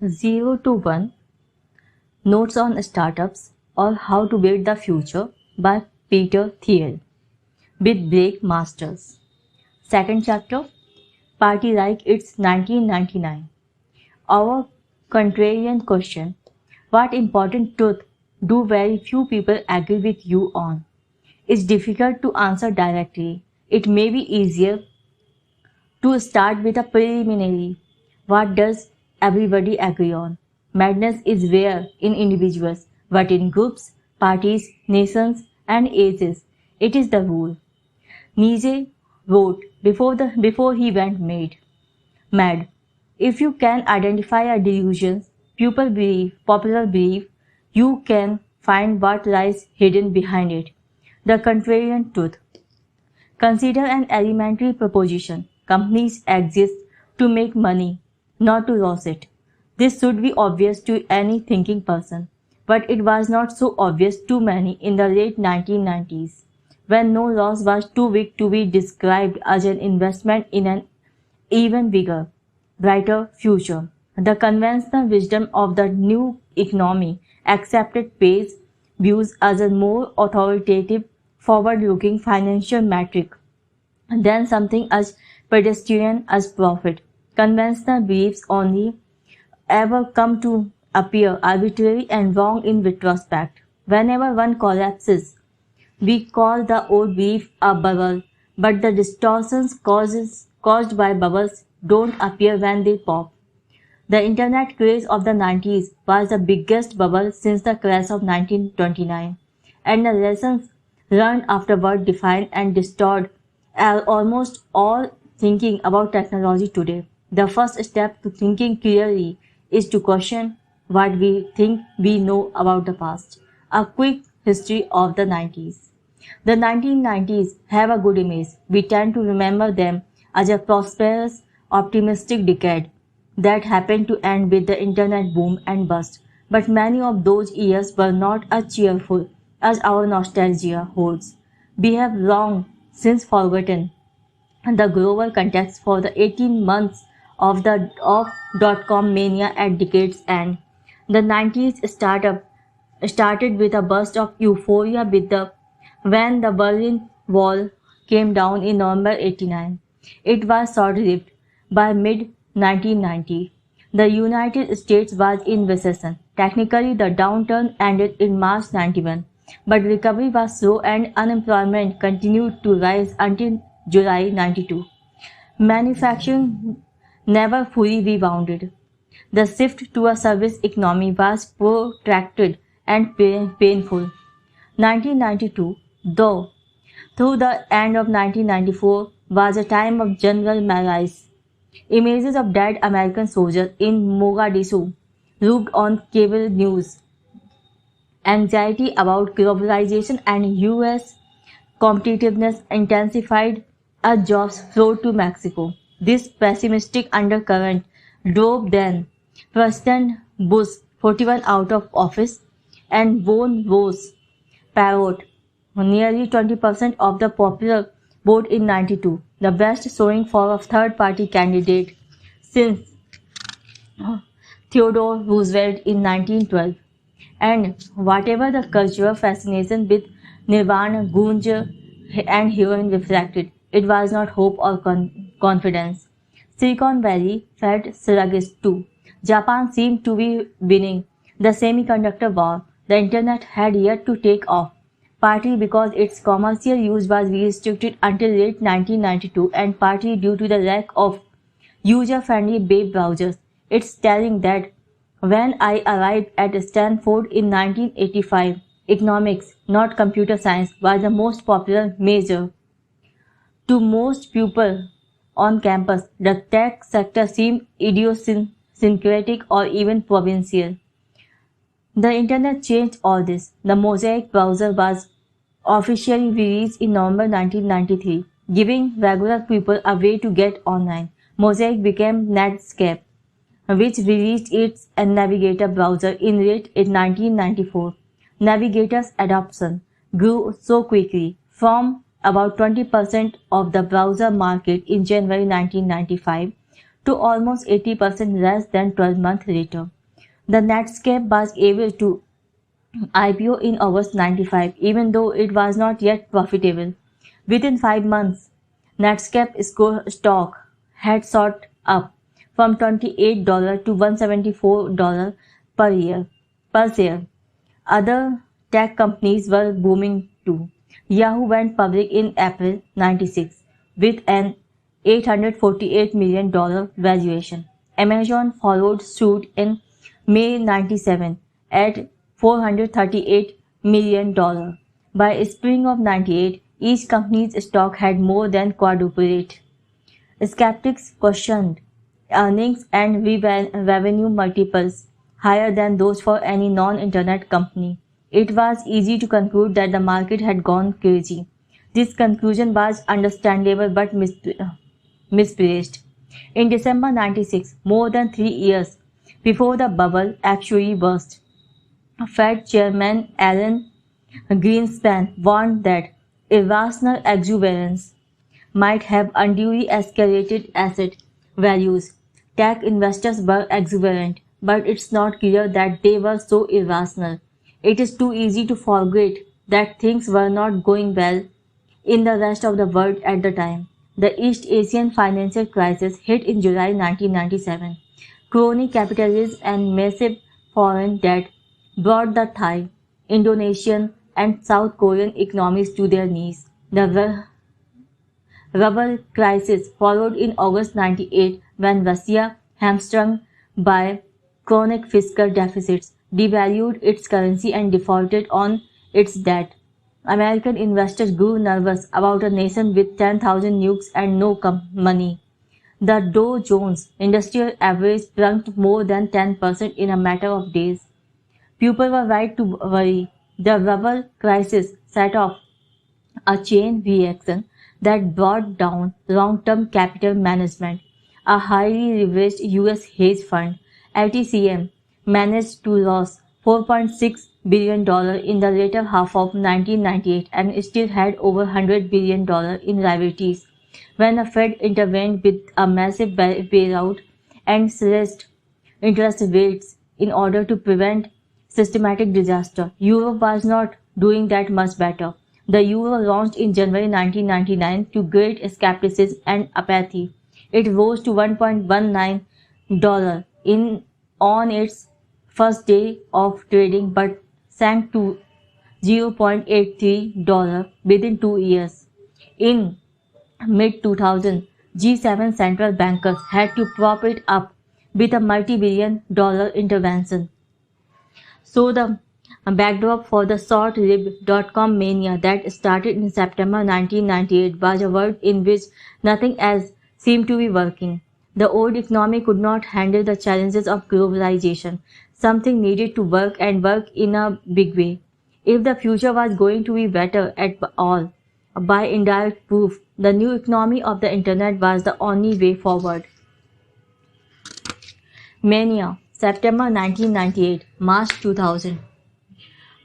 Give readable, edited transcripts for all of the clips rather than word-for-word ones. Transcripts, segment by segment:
0 to 1 Notes on Startups or How to Build the Future by Peter Thiel with Break Masters. Second chapter Party Like It's 1999. Our contrarian question: what important truth do very few people agree with you on? It's difficult to answer directly. It may be easier to start with a preliminary. What does everybody agree on? Madness is rare in individuals, but in groups, parties, nations, and ages, it is the rule. Nietzsche wrote before he went mad. If you can identify a delusion popular belief, you can find what lies hidden behind it. The contrarian truth. Consider an elementary proposition. Companies exist to make money, not to lose it. This should be obvious to any thinking person, but it was not so obvious to many in the late 1990s, when no loss was too big to be described as an investment in an even bigger, brighter future. The conventional wisdom of the new economy accepted Pay's views as a more authoritative, forward-looking financial metric than something as pedestrian as profit. Conventional beliefs only ever come to appear arbitrary and wrong in retrospect. Whenever one collapses, we call the old belief a bubble, but the distortions caused by bubbles don't appear when they pop. The internet craze of the 90s was the biggest bubble since the crash of 1929, and the lessons learned afterward define and distort almost all thinking about technology today. The first step to thinking clearly is to question what we think we know about the past. A quick history of the 90s. The 1990s have a good image. We tend to remember them as a prosperous, optimistic decade that happened to end with the internet boom and bust. But many of those years were not as cheerful as our nostalgia holds. We have long since forgotten the global context for the 18 months of dot-com mania at decade's end. The 90s started with a burst of euphoria when the Berlin Wall came down in November 89. It was short-lived. By mid-1990, the United States was in recession. Technically, the downturn ended in March 91, but recovery was slow and unemployment continued to rise until July 92. Manufacturing never fully rebounded. The shift to a service economy was protracted and painful. 1992, though, through the end of 1994, was a time of general malaise. Images of dead American soldiers in Mogadishu looked on cable news. Anxiety about globalization and U.S. competitiveness intensified as jobs flowed to Mexico. This pessimistic undercurrent drove then President Bush 41 out of office and won Rose Parrott nearly 20% of the popular vote in 92, the best showing for a third-party candidate since Theodore Roosevelt in 1912. And whatever the cultural fascination with Nirvana, Gunj, and heroin reflected, it was not hope or confidence. Silicon Valley felt sluggish too. Japan seemed to be winning the semiconductor war. The internet had yet to take off, partly because its commercial use was restricted until late 1992 and partly due to the lack of user-friendly web browsers. It's telling that when I arrived at Stanford in 1985, economics, not computer science, was the most popular major. To most people on campus, the tech sector seemed idiosyncratic or even provincial. The internet changed all this. The Mosaic browser was officially released in November 1993, giving regular people a way to get online. Mosaic became Netscape, which released its Navigator browser in late 1994. Navigator's adoption grew so quickly, from about 20% of the browser market in January 1995 to almost 80% less than 12 months later. The Netscape was able to IPO in August 95, even though it was not yet profitable. Within 5 months, Netscape stock had shot up from $28 to $174 per share. Other tech companies were booming too. Yahoo went public in April 96 with an $848 million valuation. Amazon followed suit in May 97 at $438 million. By spring of 98, each company's stock had more than quadrupled. Skeptics questioned earnings and revenue multiples higher than those for any non-internet company. It was easy to conclude that the market had gone crazy. This conclusion was understandable but misplaced. In December 96, more than 3 years before the bubble actually burst, Fed Chairman Alan Greenspan warned that irrational exuberance might have unduly escalated asset values. Tech investors were exuberant, but it's not clear that they were so irrational. It is too easy to forget that things were not going well in the rest of the world at the time. The East Asian financial crisis hit in July 1997. Crony capitalism and massive foreign debt brought the Thai, Indonesian, and South Korean economies to their knees. The rubble crisis followed in August 98 when Russia, hamstrung by chronic fiscal deficits, devalued its currency and defaulted on its debt. American investors grew nervous about a nation with 10,000 nukes and no money. The Dow Jones Industrial Average plunged more than 10% in a matter of days. People were right to worry. The rubble crisis set off a chain reaction that brought down long-term capital management. A highly leveraged US hedge fund, LTCM, managed to lose $4.6 billion in the later half of 1998 and still had over $100 billion in liabilities when the Fed intervened with a massive bailout and slashed interest rates in order to prevent systematic disaster. Europe was not doing that much better. The euro launched in January 1999 to great skepticism and apathy. It rose to $1.19 on its first day of trading but sank to $0.83 within 2 years. In mid-2000, G7 central bankers had to prop it up with a multi-billion-dollar intervention. So the backdrop for the short-lived dot-com mania that started in September 1998 was a world in which nothing else seemed to be working. The old economy could not handle the challenges of globalization. Something needed to work and work in a big way. If the future was going to be better at all, by indirect proof, the new economy of the internet was the only way forward. Mania, September 1998, March 2000.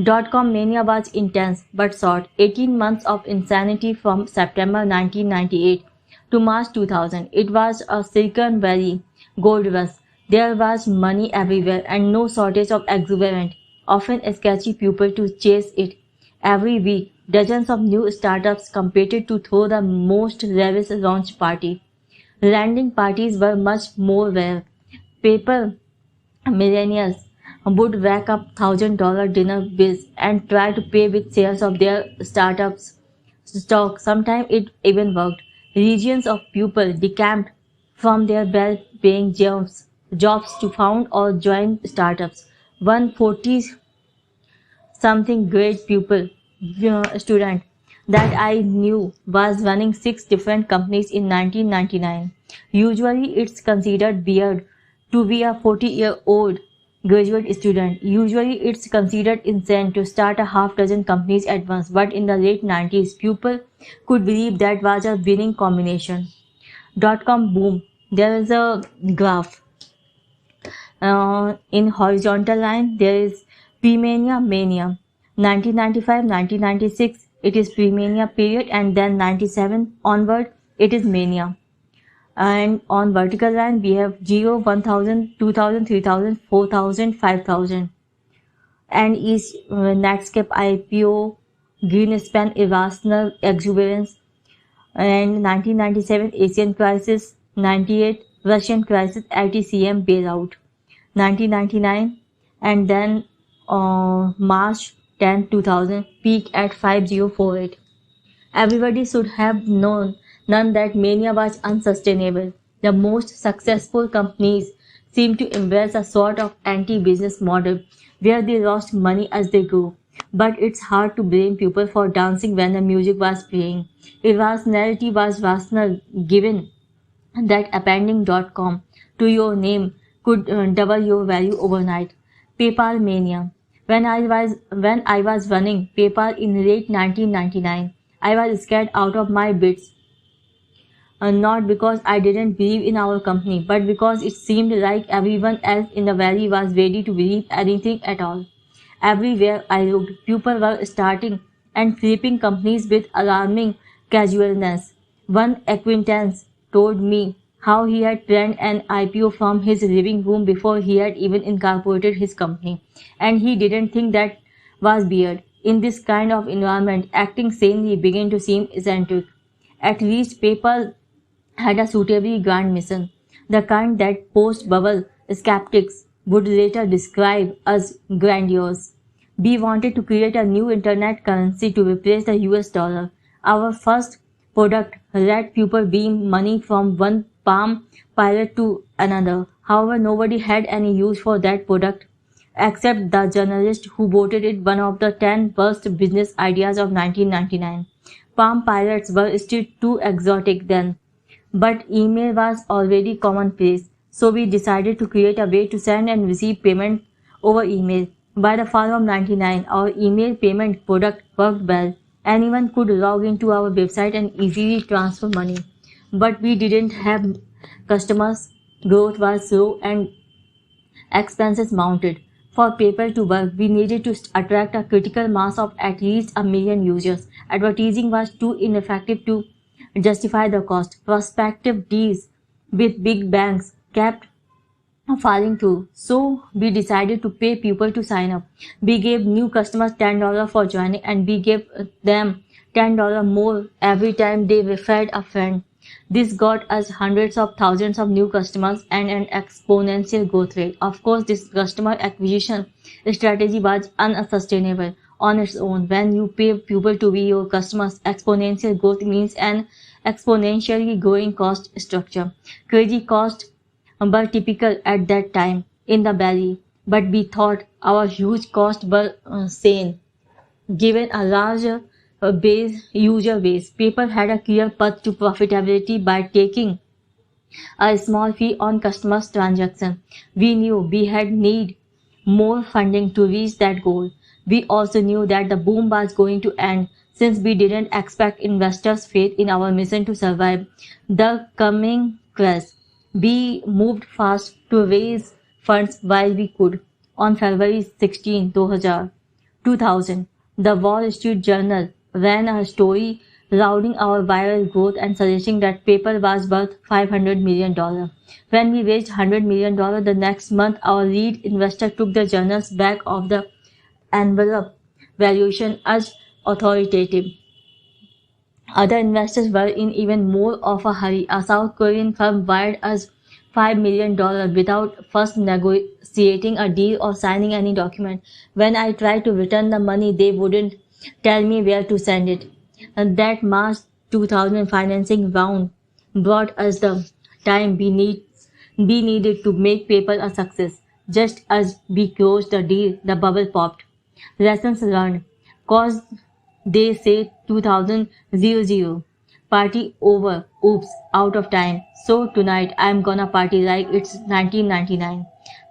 Dot-com mania was intense but short, 18 months of insanity from September 1998 to March 2000. It was a Silicon Valley gold rush. There was money everywhere and no shortage of exuberant, often sketchy people to chase it. Every week, dozens of new startups competed to throw the most lavish launch party. Landing parties were much more rare. Paper millionaires would rack up $1,000 dinner bills and try to pay with shares of their startups stock. Sometimes it even worked. Legions of people decamped from their well-paying jobs to found or join startups. One 40-something grade student that I knew was running 6 different companies in 1999. Usually it's considered weird to be a 40-year-old graduate student. Usually it's considered insane to start a half-dozen companies at once, but in the late 90s, people could believe that was a winning combination. Dot-com boom. There is a graph. In horizontal line, there is pre-mania, mania. 1995-1996, it is pre-mania period, and then 97 onward, it is mania. And on vertical line, we have 0, 1000, 2000, 3000, 4000, 5000. And is Netscape IPO, Greenspan irrational exuberance, and 1997 Asian crisis, 98 Russian crisis, ITCM bailout, 1999, and then March 10, 2000, peak at 5048. Everybody should have known that mania was unsustainable. The most successful companies seem to embrace a sort of anti-business model where they lost money as they grew. But it's hard to blame people for dancing when the music was playing. Irrationality was rational given that appending .com to your name could double your value overnight. PayPal mania. When I was running PayPal in late 1999, I was scared out of my wits, not because I didn't believe in our company, but because it seemed like everyone else in the valley was ready to believe anything at all. Everywhere I looked, people were starting and flipping companies with alarming casualness. One acquaintance told me how he had planned an IPO from his living room before he had even incorporated his company, and he didn't think that was weird. In this kind of environment, acting sanely began to seem eccentric. At least PayPal had a suitably grand mission, the kind that post-bubble skeptics would later describe as grandiose. We wanted to create a new internet currency to replace the US dollar. Our first product let people beam money from one Palm Pilot to another. However, nobody had any use for that product except the journalist who voted it one of the 10 worst business ideas of 1999. Palm Pilots were still too exotic then, but email was already commonplace, so we decided to create a way to send and receive payment over email. By the fall of 99, our email payment product worked well. Anyone could log into our website and easily transfer money. But we didn't have customers, growth was slow, and expenses mounted. For PayPal to work, we needed to attract a critical mass of at least 1 million users. Advertising was too ineffective to justify the cost. Prospective deals with big banks kept falling through, so we decided to pay people to sign up. We gave new customers $10 for joining, and we gave them $10 more every time they referred a friend. This got us hundreds of thousands of new customers and an exponential growth rate. Of course, this customer acquisition strategy was unsustainable on its own. When you pay people to be your customers, exponential growth means an exponentially growing cost structure. Crazy costs were typical at that time in the valley, but we thought our huge costs were sane. Given a larger user base, people had a clear path to profitability by taking a small fee on customers' transactions. We knew we had need more funding to reach that goal. We also knew that the boom was going to end since we didn't expect investors' faith in our mission to survive the coming crash. We moved fast to raise funds while we could. On February 16, 2000, the Wall Street Journal ran a story lauding our viral growth and suggesting that PayPal was worth $500 million. When we raised $100 million the next month, our lead investor took the journal's back of the envelope valuation as authoritative. Other investors were in even more of a hurry. A South Korean firm wired us $5 million without first negotiating a deal or signing any document. When I tried to return the money, they wouldn't tell me where to send it. And that March 2000 financing round brought us the time we needed to make PayPal a success. Just as we closed the deal, the bubble popped. Lessons learned. Cause they say 2000 party over. Oops, out of time. So tonight I'm gonna party like it's 1999.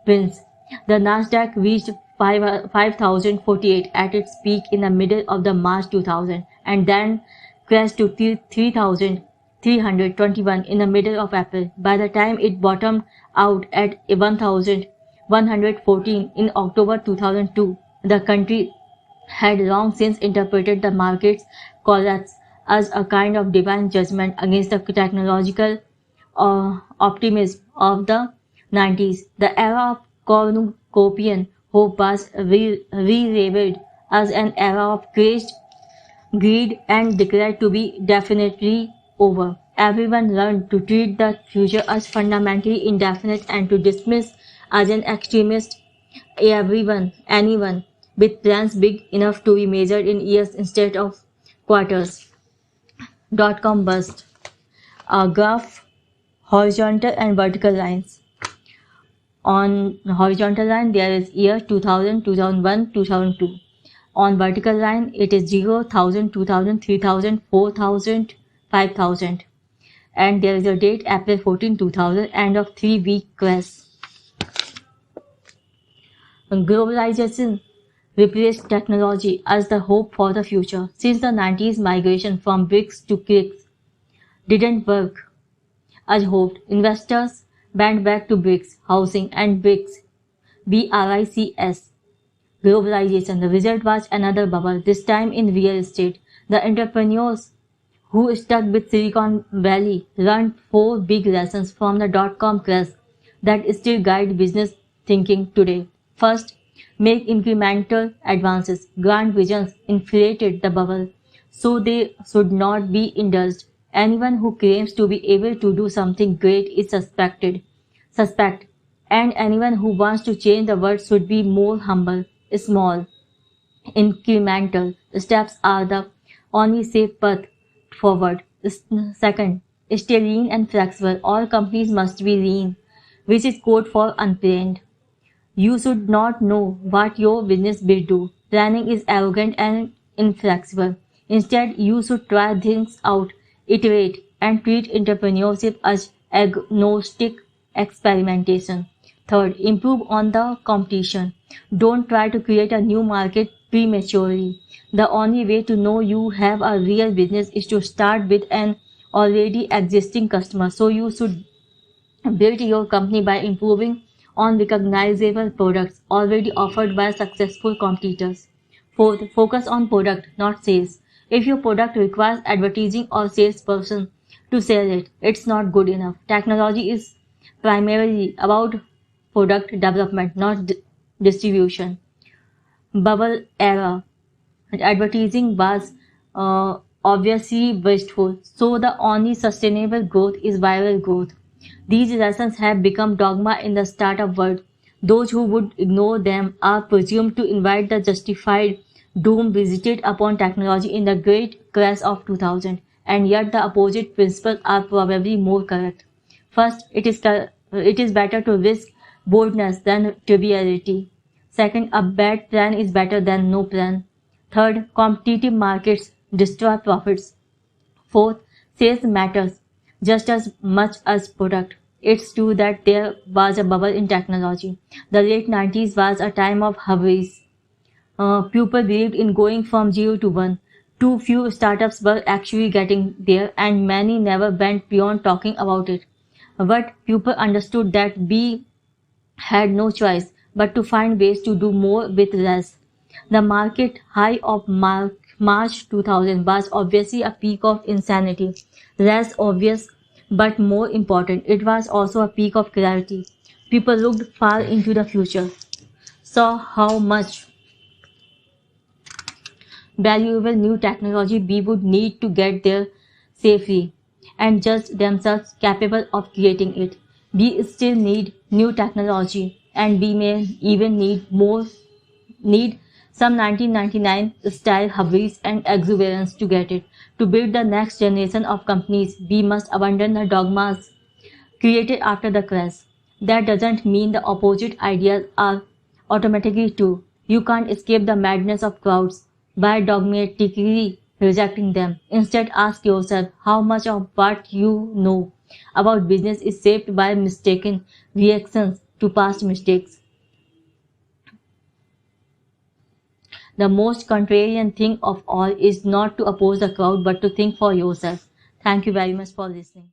Prince. The Nasdaq reached 5,048 at its peak in the middle of the March 2000 and then crashed to 3,321 in the middle of April. By the time it bottomed out at 1,114 in October 2002, the country had long since interpreted the market's collapse as a kind of divine judgment against the technological optimism of the 90s. The era of cornucopian hope was re-labeled as an era of crazed greed and declared to be definitely over. Everyone learned to treat the future as fundamentally indefinite and to dismiss as an extremist anyone with plans big enough to be measured in years instead of quarters. Dot-com bust. A graph, horizontal and vertical lines. On horizontal line, there is year 2000, 2001, 2002. On vertical line, it is 0, 1000, 2000, 3000, 4000, 5000. And there is a date, April 14, 2000, end of 3-week crash. Globalization replaced technology as the hope for the future. Since the 90s, migration from bricks to clicks didn't work as hoped. Investors went back to bricks, housing and bricks. BRICS. Globalization. The result was another bubble, this time in real estate. The entrepreneurs who stuck with Silicon Valley learned 4 big lessons from the dot-com crash that still guide business thinking today. First, make incremental advances. Grand visions inflated the bubble, so they should not be indulged. Anyone who claims to be able to do something great is suspect, and anyone who wants to change the world should be more humble. Small, incremental steps are the only safe path forward. Second, stay lean and flexible. All companies must be lean, which is code for unplanned. You should not know what your business will do. Planning is arrogant and inflexible. Instead, you should try things out, iterate, and treat entrepreneurship as agnostic experimentation. Third, improve on the competition. Don't try to create a new market prematurely. The only way to know you have a real business is to start with an already existing customer. So you should build your company by improving on recognizable products already offered by successful competitors. Fourth, focus on product, not sales. If your product requires advertising or salesperson to sell it, it's not good enough. Technology is primarily about product development, not distribution. Bubble era. Advertising was obviously wasteful, so the only sustainable growth is viral growth. These lessons have become dogma in the startup world. Those who would ignore them are presumed to invite the justified doom visited upon technology in the great crash of 2000, and yet the opposite principles are probably more correct. First, it is better to risk boldness than triviality. Second, a bad plan is better than no plan. Third, competitive markets destroy profits. Fourth, sales matters just as much as product. It's true that there was a bubble in technology. The late 90s was a time of hubris. People believed in going from 0 to 1. Too few startups were actually getting there, and many never went beyond talking about it. But people understood that we had no choice but to find ways to do more with less. The market high of March 2000 was obviously a peak of insanity. Less obvious but more important, it was also a peak of clarity. People looked far into the future, saw how much valuable new technology we would need to get there safely, and judged themselves capable of creating it. We still need new technology, and we may even need some 1999 style hubris and exuberance to get it. To build the next generation of companies, we must abandon the dogmas created after the crash. That doesn't mean the opposite ideas are automatically true. You can't escape the madness of crowds by dogmatically rejecting them. Instead, ask yourself how much of what you know about business is shaped by mistaken reactions to past mistakes. The most contrarian thing of all is not to oppose the crowd but to think for yourself. Thank you very much for listening.